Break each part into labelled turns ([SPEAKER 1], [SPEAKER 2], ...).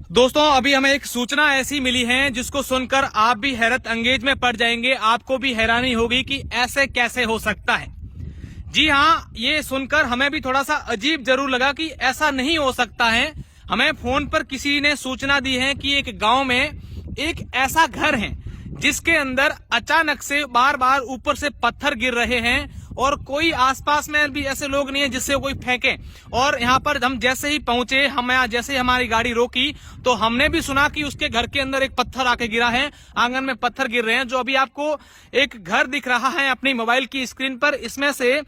[SPEAKER 1] दोस्तों अभी हमें एक सूचना ऐसी मिली है जिसको सुनकर आप भी हैरत अंगेज में पड़ जाएंगे। आपको भी हैरानी होगी कि ऐसे कैसे हो सकता है। जी हाँ, ये सुनकर हमें भी थोड़ा सा अजीब जरूर लगा कि ऐसा नहीं हो सकता है। हमें फोन पर किसी ने सूचना दी है कि एक गांव में एक ऐसा घर है जिसके अंदर अचानक से बार बार ऊपर से पत्थर गिर रहे हैं और कोई आसपास में भी ऐसे लोग नहीं है जिससे कोई फेंके। और यहाँ पर हम जैसे ही पहुंचे, हम जैसे ही हमारी गाड़ी रोकी तो हमने भी सुना कि उसके घर के अंदर एक पत्थर आके गिरा है, आंगन में पत्थर गिर रहे हैं। जो अभी आपको एक घर दिख रहा है अपनी मोबाइल की स्क्रीन पर, इसमें से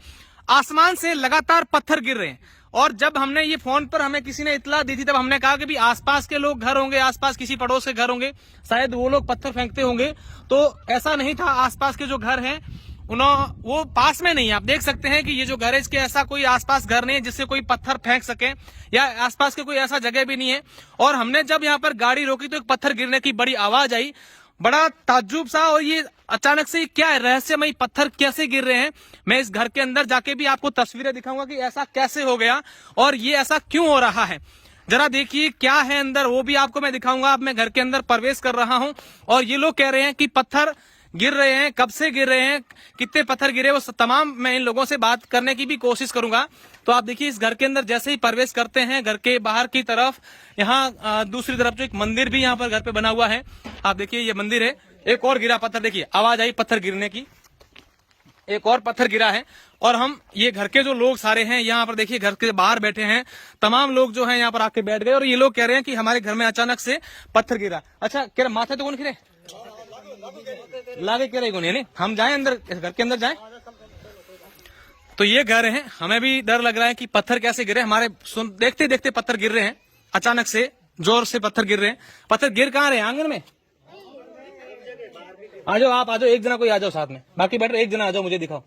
[SPEAKER 1] आसमान से लगातार पत्थर गिर रहे हैं। और जब हमने ये फोन पर हमें किसी ने इतला दी थी तब हमने कहा कि भी आसपास के लोग घर होंगे, आसपास किसी पड़ोस के घर होंगे, शायद वो लोग पत्थर फेंकते होंगे। तो ऐसा नहीं था। आसपास के जो घर हैं वो पास में नहीं है। आप देख सकते हैं कि ये जो घर है इसके ऐसा कोई आसपास घर नहीं है जिससे कोई पत्थर फेंक सके, या आसपास के कोई ऐसा जगह भी नहीं है। और हमने जब यहाँ पर गाड़ी रोकी तो एक पत्थर गिरने की बड़ी आवाज आई, बड़ा ताज्जुब सा। और ये अचानक से क्या है, रहस्यमयी पत्थर कैसे गिर रहे हैं। मैं इस घर के अंदर जाके भी आपको तस्वीरें दिखाऊंगा कि ऐसा कैसे हो गया और ये ऐसा क्यों हो रहा है। जरा देखिए क्या है अंदर, वो भी आपको मैं दिखाऊंगा। अब मैं घर के अंदर प्रवेश कर रहा हूं और ये लोग कह रहे हैं कि पत्थर गिर रहे हैं, कब से गिर रहे हैं, कितने पत्थर गिरे, वो तमाम मैं इन लोगों से बात करने की भी कोशिश करूंगा। तो आप देखिए इस घर के अंदर जैसे ही प्रवेश करते हैं, घर के बाहर की तरफ यहाँ दूसरी तरफ जो एक मंदिर भी यहाँ पर घर पे बना हुआ है, आप देखिए ये मंदिर है। एक और गिरा पत्थर, देखिए आवाज आई पत्थर गिरने की, एक और पत्थर गिरा है। और हम ये घर के जो लोग सारे हैं यहाँ पर देखिए घर के बाहर बैठे हैं, तमाम लोग जो हैं यहाँ पर आके बैठ गए और ये लोग कह रहे हैं कि हमारे घर में अचानक से पत्थर गिरा। अच्छा कह रहे माथे तो कौन गिरे लागे कह रहे नहीं, हम जाएं अंदर, घर के अंदर जाएं। तो ये घर है, हमें भी डर लग रहा है कि पत्थर कैसे गिरे। हमारे देखते देखते पत्थर गिर रहे हैं, अचानक से जोर से पत्थर गिर रहे हैं। पत्थर गिर कहाँ रहे हैं, आंगन में। आ जाओ आप, आ जाओ, एक जना कोई आ जाओ साथ में, बाकी बैठ रहे एक जना आ जाओ, मुझे दिखाओ।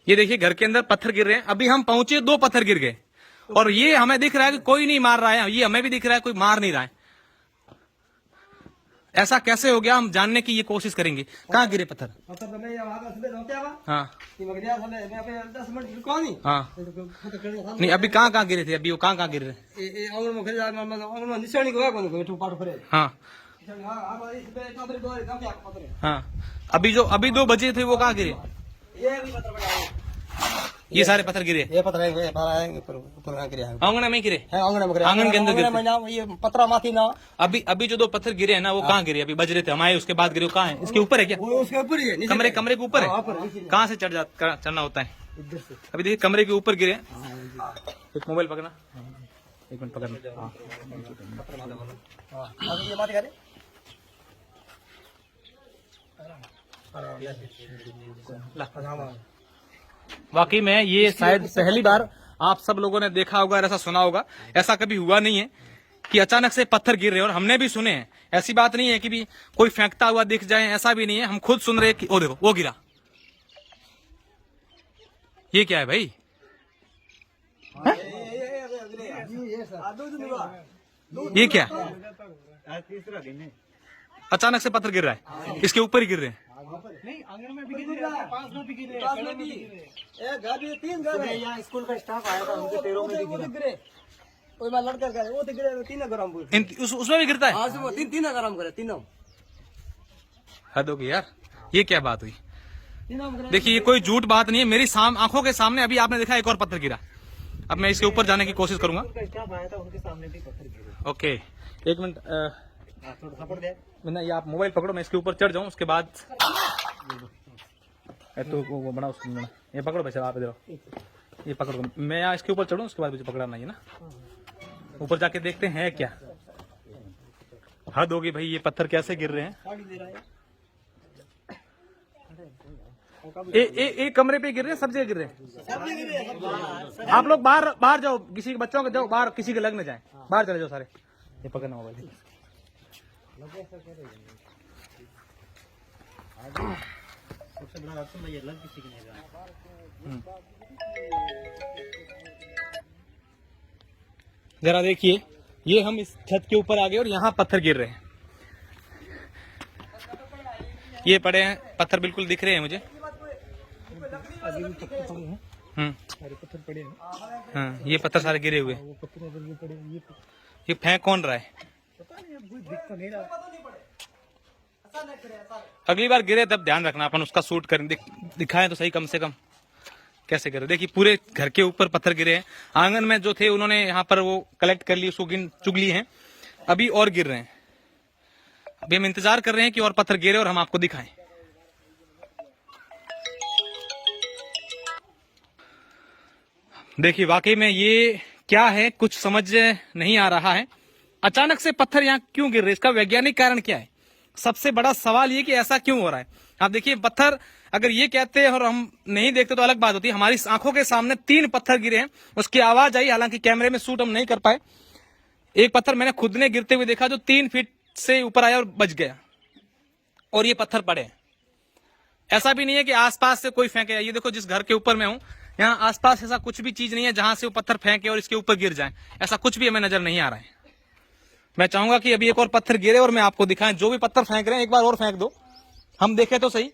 [SPEAKER 1] ये देखिए घर के अंदर पत्थर गिर रहे हैं। अभी हम पहुंचे, 2 पत्थर गिर गए और ये हमें दिख रहा है कि कोई नहीं मार रहा है। ये हमें भी दिख रहा है कोई मार नहीं रहा है। ऐसा कैसे हो गया, हम जानने की ये कोशिश करेंगे। कहाँ गिरे पत्थर? हाँ हाँ, नहीं अभी कहाँ गिरे थे, अभी वो कहाँ गिर रहे? हाँ हाँ, अभी 2 बजे थे, वो कहाँ गिरे? ये सारे पत्थर गिरे, ये पत्थर आंगन में गिरे, आंगन के अंदर गिरे, ये पत्थर माथी ना। अभी जो 2 पत्थर गिरे हैं ना, वो कहाँ गिरे? अभी बज रहे थे, हम आए उसके बाद गिरे। कहाँ है, इसके ऊपर है क्या? उसके ऊपर ही है, कमरे के ऊपर है। कहाँ से चढ़ना होता है? अभी देखिए कमरे के ऊपर गिरे। एक मोबाइल पकड़ना, 1 मिनट पकड़ना। वाकई में ये शायद पहली बार आप सब लोगों ने देखा होगा, ऐसा सुना होगा। ऐसा कभी हुआ नहीं है कि अचानक से पत्थर गिर रहे हैं। और हमने भी सुने हैं, ऐसी बात नहीं है कि भी कोई फेंकता हुआ दिख जाए, ऐसा भी नहीं है। हम खुद सुन रहे हैं कि ओ देखो वो गिरा। ये क्या है भाई? ये क्या, अचानक से पत्थर गिर रहा है, इसके ऊपर ही गिर रहे हैं। नहीं, आंगन में भी गिर रहा है, पास में भी गिर रहा है, एक घर भी, 3 घर है। यहाँ स्कूल का स्टाफ आया था, उनके पैरों में भी गिरे। कोई बार लड़का गए, वो तो गिरे 3 ग्राम, उसमें भी गिरता है। हाँ, 3 ग्राम करे, तीनों। हद हो गई यार, ये क्या बात हुई? देखिए ये कोई झूठ बात नहीं है, मेरी आंखों के सामने अभी आपने देखा एक और पत्थर गिरा। अब मैं इसके ऊपर जाने की कोशिश करूंगा। ओके 1 मिनट, ये आप मोबाइल पकड़ो, मैं इसके ऊपर चढ़ जाऊं, उसके बाद तो वो बड़ा उसको बना, ये पकड़ो भाई, आप इधर ये पकड़ो, मैं यहाँ इसके ऊपर चढ़ूं, उसके बाद मुझे पकड़ना है ना। ऊपर जाके देखते हैं क्या। हद होगी भाई, ये पत्थर कैसे गिर रहे हैं। एक कमरे पे गिर रहे हैं, सब जगह गिर रहे हैं। आप लोग बाहर जाओ, किसी के बच्चों के जाओ बाहर, किसी के लग न जाए, बाहर चले जाओ सारे। ये पकड़ना मोबाइल, सबसे बड़ा रास्ता ये लग किसी की नहीं रहा। जरा देखिए, ये हम इस छत के ऊपर आ गए और यहाँ पत्थर गिर रहे हैं। ये पड़े हैं पत्थर, बिल्कुल दिख रहे हैं मुझे।
[SPEAKER 2] सारे पत्थर पड़े हैं।
[SPEAKER 1] हाँ, ये पत्थर सारे गिरे हुए।
[SPEAKER 2] वो पत्थर अगर ये पड़े
[SPEAKER 1] ये फेंक कौन रहा है?
[SPEAKER 2] पता नहीं, अब कोई दिख तो नहीं रहा।
[SPEAKER 1] अगली बार गिरे तब ध्यान रखना, अपन उसका शूट करें, दिखाएं तो सही कम से कम कैसे गिरे। देखिए पूरे घर के ऊपर पत्थर गिरे हैं। आंगन में जो थे उन्होंने यहाँ पर वो कलेक्ट कर ली, उसको गिन चुग ली हैं। अभी और गिर रहे हैं। अभी हम इंतजार कर रहे हैं कि और पत्थर गिरे और हम आपको दिखाएं। देखिए वाकई में ये क्या है, कुछ समझ नहीं आ रहा है। अचानक से पत्थर यहाँ क्यों गिर रहे, इसका वैज्ञानिक कारण क्या है? सबसे बड़ा सवाल ये कि ऐसा क्यों हो रहा है। आप देखिए पत्थर, अगर ये कहते हैं और हम नहीं देखते तो अलग बात होती है। हमारी आंखों के सामने 3 पत्थर गिरे हैं, उसकी आवाज आई, हालांकि कैमरे में शूट हम नहीं कर पाए। एक पत्थर मैंने खुद ने गिरते हुए देखा जो 3 फीट से ऊपर आया और बच गया, और ये पत्थर पड़े। ऐसा भी नहीं है कि आसपास से कोई फेंके। ये देखो जिस घर के ऊपर मैं हूं, यहाँ आसपास ऐसा कुछ भी चीज नहीं है जहां से वो पत्थर फेंके और इसके ऊपर गिर जाए। ऐसा कुछ भी हमें नजर नहीं आ रहा है। मैं चाहूंगा कि अभी एक और पत्थर गिरे और मैं आपको दिखाएं। जो भी पत्थर फेंक रहे हैं एक बार और फेंक दो, हम देखें तो सही।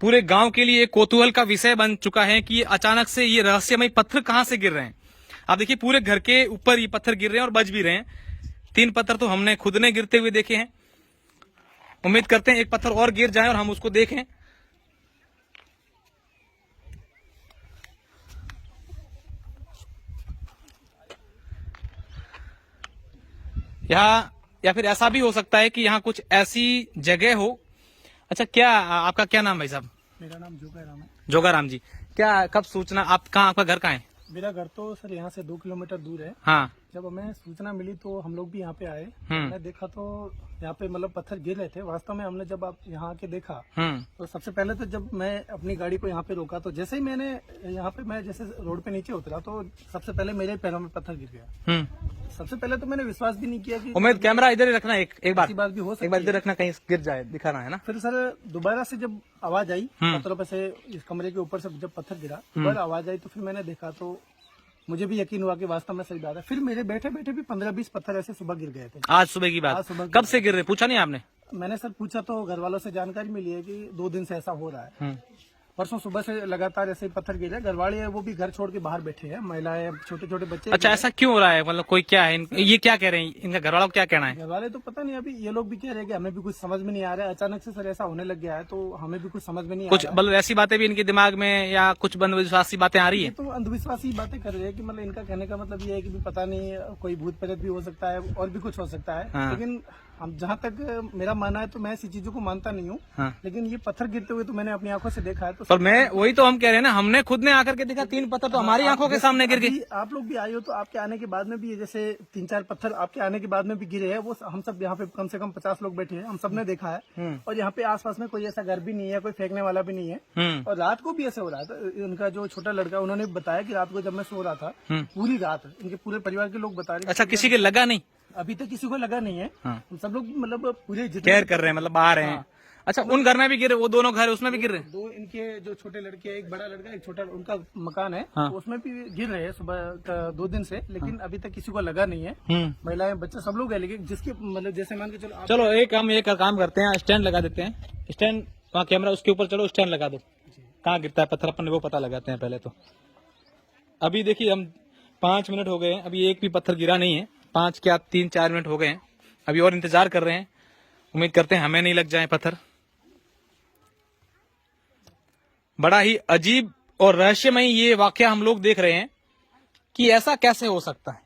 [SPEAKER 1] पूरे गांव के लिए कौतूहल का विषय बन चुका है कि अचानक से ये रहस्यमय पत्थर कहां से गिर रहे हैं। आप देखिए पूरे घर के ऊपर ये पत्थर गिर रहे हैं और बच भी रहे हैं। 3 पत्थर तो हमने खुद ने गिरते हुए देखे हैं। उम्मीद करते हैं एक पत्थर और गिर जाए और हम उसको देखें। या फिर ऐसा भी हो सकता है कि यहाँ कुछ ऐसी जगह हो। अच्छा, क्या आपका क्या नाम भाई साहब?
[SPEAKER 2] मेरा नाम जोगाराम है।
[SPEAKER 1] जोगाराम जी, क्या कब सूचना, आप कहाँ, आपका घर कहाँ है?
[SPEAKER 2] मेरा घर तो सर यहाँ से 2 किलोमीटर दूर है।
[SPEAKER 1] हाँ।
[SPEAKER 2] जब हमें सूचना मिली तो हम लोग भी यहाँ पे आए। हमने देखा तो यहाँ पे मतलब पत्थर गिर रहे थे। वास्तव में हमने जब आप यहाँ आके देखा तो सबसे पहले तो जब मैं अपनी गाड़ी को यहाँ पे रोका तो जैसे ही मैंने यहाँ पे मैं जैसे रोड पे नीचे उतरा तो सबसे पहले मेरे पैरों में पत्थर गिर गया। सबसे पहले तो मैंने विश्वास भी नहीं किया कि
[SPEAKER 1] उम्मीद, कैमरा इधर ही रखना, एक बार
[SPEAKER 2] भी हो सकती है।
[SPEAKER 1] एक बार इधर रखना, कहीं गिर जाए, दिखाना है ना।
[SPEAKER 2] फिर सर दोबारा से जब आवाज आई पत्थरों पे से, इस कमरे के ऊपर से जब पत्थर गिरा दोबारा आवाज आई तो फिर मैंने देखा तो मुझे भी यकीन हुआ कि वास्तव में सही बात है। फिर मेरे बैठे बैठे भी 15-20 पत्थर ऐसे सुबह गिर गए थे।
[SPEAKER 1] आज सुबह की बात? कब से गिर रहे, पूछा नहीं आपने?
[SPEAKER 2] मैंने सर पूछा तो घर वालों से जानकारी मिली है कि 2 दिन से ऐसा हो रहा है। परसों सुबह से लगातार ऐसे ही पत्थर गिरे। घर वाले हैं वो भी घर छोड़ के बाहर बैठे हैं, महिलाएं, छोटे छोटे बच्चे।
[SPEAKER 1] अच्छा, ऐसा क्यों हो रहा है? मतलब कोई क्या है, ये क्या कह रहे हैं, इनका घर वालों को क्या कहना है?
[SPEAKER 2] घर वाले तो पता नहीं, अभी ये लोग भी कह रहे हैं कि हमें भी कुछ समझ में नहीं आ रहा है। अचानक से सर ऐसा होने लग गया है तो हमें भी कुछ समझ में नहीं
[SPEAKER 1] कुछ
[SPEAKER 2] आ रहा है।
[SPEAKER 1] मतलब ऐसी बातें भी इनके दिमाग में या कुछ अंधविश्वासी बातें आ रही है?
[SPEAKER 2] तो अंधविश्वासी बातें कर रहे हैं कि मतलब इनका कहने का मतलब ये है कि भी पता नहीं कोई भूत प्रेत भी हो सकता है और भी कुछ हो सकता है।
[SPEAKER 1] हाँ।
[SPEAKER 2] लेकिन हम जहाँ तक मेरा मानना है तो मैं ऐसी चीजों को मानता नहीं हूँ।
[SPEAKER 1] हाँ।
[SPEAKER 2] लेकिन ये पत्थर गिरते हुए तो मैंने अपनी आंखों से देखा है। तो
[SPEAKER 1] पर मैं वही तो हम कह रहे हैं ना, हमने खुद ने आकर के देखा 3 पत्थर तो हमारी आंखों के सामने गिर गए।
[SPEAKER 2] आप लोग भी आए हो तो आपके आने के बाद में भी जैसे 3-4 पत्थर आपके आने के बाद में भी गिरे हैं। वो हम सब यहाँ पे कम से कम 50 लोग बैठे हैं, हम सब ने देखा है। और यहाँ पे आसपास में कोई ऐसा घर भी नहीं है, कोई फेंकने वाला भी नहीं है। और रात को भी ऐसे हो रहा था। उनका जो छोटा लड़का, उन्होंने बताया कि रात को जब मैं सो रहा था पूरी रात इनके पूरे परिवार के लोग बता रहे।
[SPEAKER 1] अच्छा, किसी के लगा नहीं?
[SPEAKER 2] अभी तक किसी को लगा नहीं है। हम सब लोग मतलब पूरे
[SPEAKER 1] केयर कर रहे हैं, मतलब बाहर हैं। अच्छा, उन घर में भी गिरे, वो दोनों घर उसमें भी गिर रहे हैं?
[SPEAKER 2] 2 इनके जो छोटे लड़के, एक बड़ा लड़का, एक छोटा, उनका मकान है।
[SPEAKER 1] हाँ।
[SPEAKER 2] तो उसमें भी गिर रहे हैं सुबह 2 दिन से। लेकिन अभी तक किसी को लगा नहीं है। महिलाएं, बच्चे सब लोग है। लेकिन जिसके मतलब जैसे मान के
[SPEAKER 1] चलो एक हम एक काम करते हैं, स्टैंड लगा देते हैं। स्टैंड, वहाँ कैमरा उसके ऊपर, चलो स्टैंड लगा दो। कहाँ गिरता है पत्थर, अपन वो पता लगाते हैं पहले तो। अभी देखिए हम 5 मिनट हो गए हैं, अभी एक भी पत्थर गिरा नहीं है। 5 क्या 3-4 मिनट हो गए हैं, अभी और इंतजार कर रहे हैं। उम्मीद करते हैं हमें नहीं लग जाए पत्थर। बड़ा ही अजीब और रहस्यमय ये वाकया हम लोग देख रहे हैं कि ऐसा कैसे हो सकता है।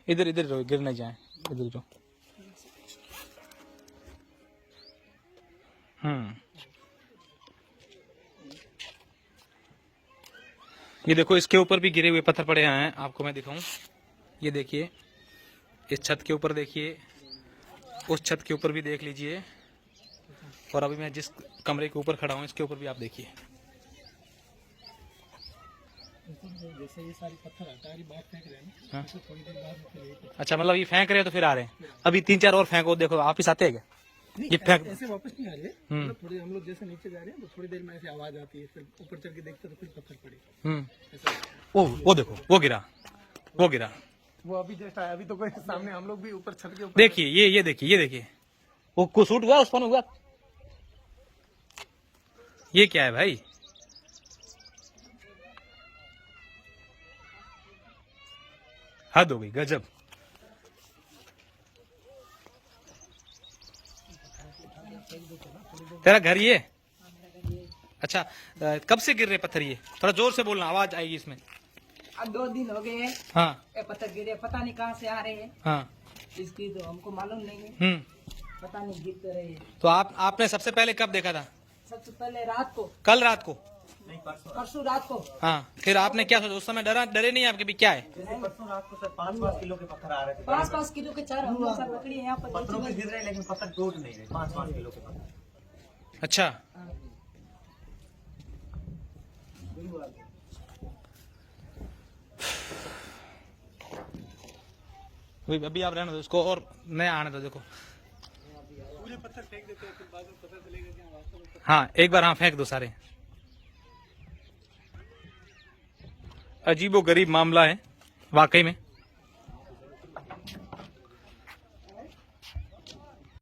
[SPEAKER 1] इधर इधर रहो, गिर नहीं जाए, इधर जो। ये देखो इसके ऊपर भी गिरे हुए पत्थर पड़े हैं, आपको मैं दिखाऊं। ये देखिए, इस छत के ऊपर देखिए, उस छत के ऊपर भी देख लीजिए, और अभी मैं जिस कमरे के ऊपर खड़ा हूं इसके ऊपर भी आप देखिए।
[SPEAKER 2] जैसे ये सारे पत्थर हटारी बाहर फेंक रहे हैं। हाँ? तो थोड़ी देर बाद
[SPEAKER 1] अच्छा, मतलब ये फेंक रहे हैं तो फिर आ रहे हैं। अभी 3-4 और फेंको, देखो आप ही आते हैं क्या? ये फेंक
[SPEAKER 2] ऐसे वापस नहीं आ रहे। मतलब थोड़ी हम लोग जैसे नीचे जा रहे हैं तो थोड़ी देर में ऐसे आवाज आती है, फिर ऊपर चढ़ के देखते तो फिर पत्थर पड़े।
[SPEAKER 1] वो देखो, वो गिरा, वो गिरा।
[SPEAKER 2] वो अभी जस्ट आया, अभी तो कोई सामने, हम लोग भी ऊपर छत के ऊपर।
[SPEAKER 1] देखिए ये देखिए वो कुछ शूट हुआ उस पर हुआ। ये क्या है भाई? हद हो गई, गजब। तेरा घर ये? अच्छा, कब से गिर रहे पत्थर ये? थोड़ा जोर से बोलना, आवाज आएगी इसमें।
[SPEAKER 3] अब 2 दिन हो गए हैं।
[SPEAKER 1] हाँ
[SPEAKER 3] ये पत्थर गिरे, पता नहीं कहाँ से आ रहे हैं।
[SPEAKER 1] हाँ।
[SPEAKER 3] इसकी तो हमको मालूम नहीं है, पता नहीं गिर तो रहे हैं।
[SPEAKER 1] तो आपने सबसे पहले कब देखा था?
[SPEAKER 3] सबसे पहले रात को,
[SPEAKER 1] कल रात को?
[SPEAKER 3] परसों रात को।
[SPEAKER 1] हाँ, फिर आपने क्या सोचा उस समय? डरे नहीं आपके भी? क्या है?
[SPEAKER 4] परसों रात को सर 5-5 किलो के पत्थर आ रहे थे।
[SPEAKER 3] 5-5 किलो के 4 हम लोग सब लकड़ी है यहाँ पर।
[SPEAKER 4] पत्थरों पे गिर रहे हैं लेकिन पत्थर टूट नहीं रहे। 5-5 किलो के पत्थर।
[SPEAKER 1] अच्छा, अभी आप रहने दो इसको और नया आने दो। देखो
[SPEAKER 2] पूरे पत्थर फेंक देते हैं, फिर बाद में पता चलेगा कि वास्तव में।
[SPEAKER 1] हाँ, एक बार हाँ फेंक दो सारे। अजीबो गरीब मामला है वाकई में।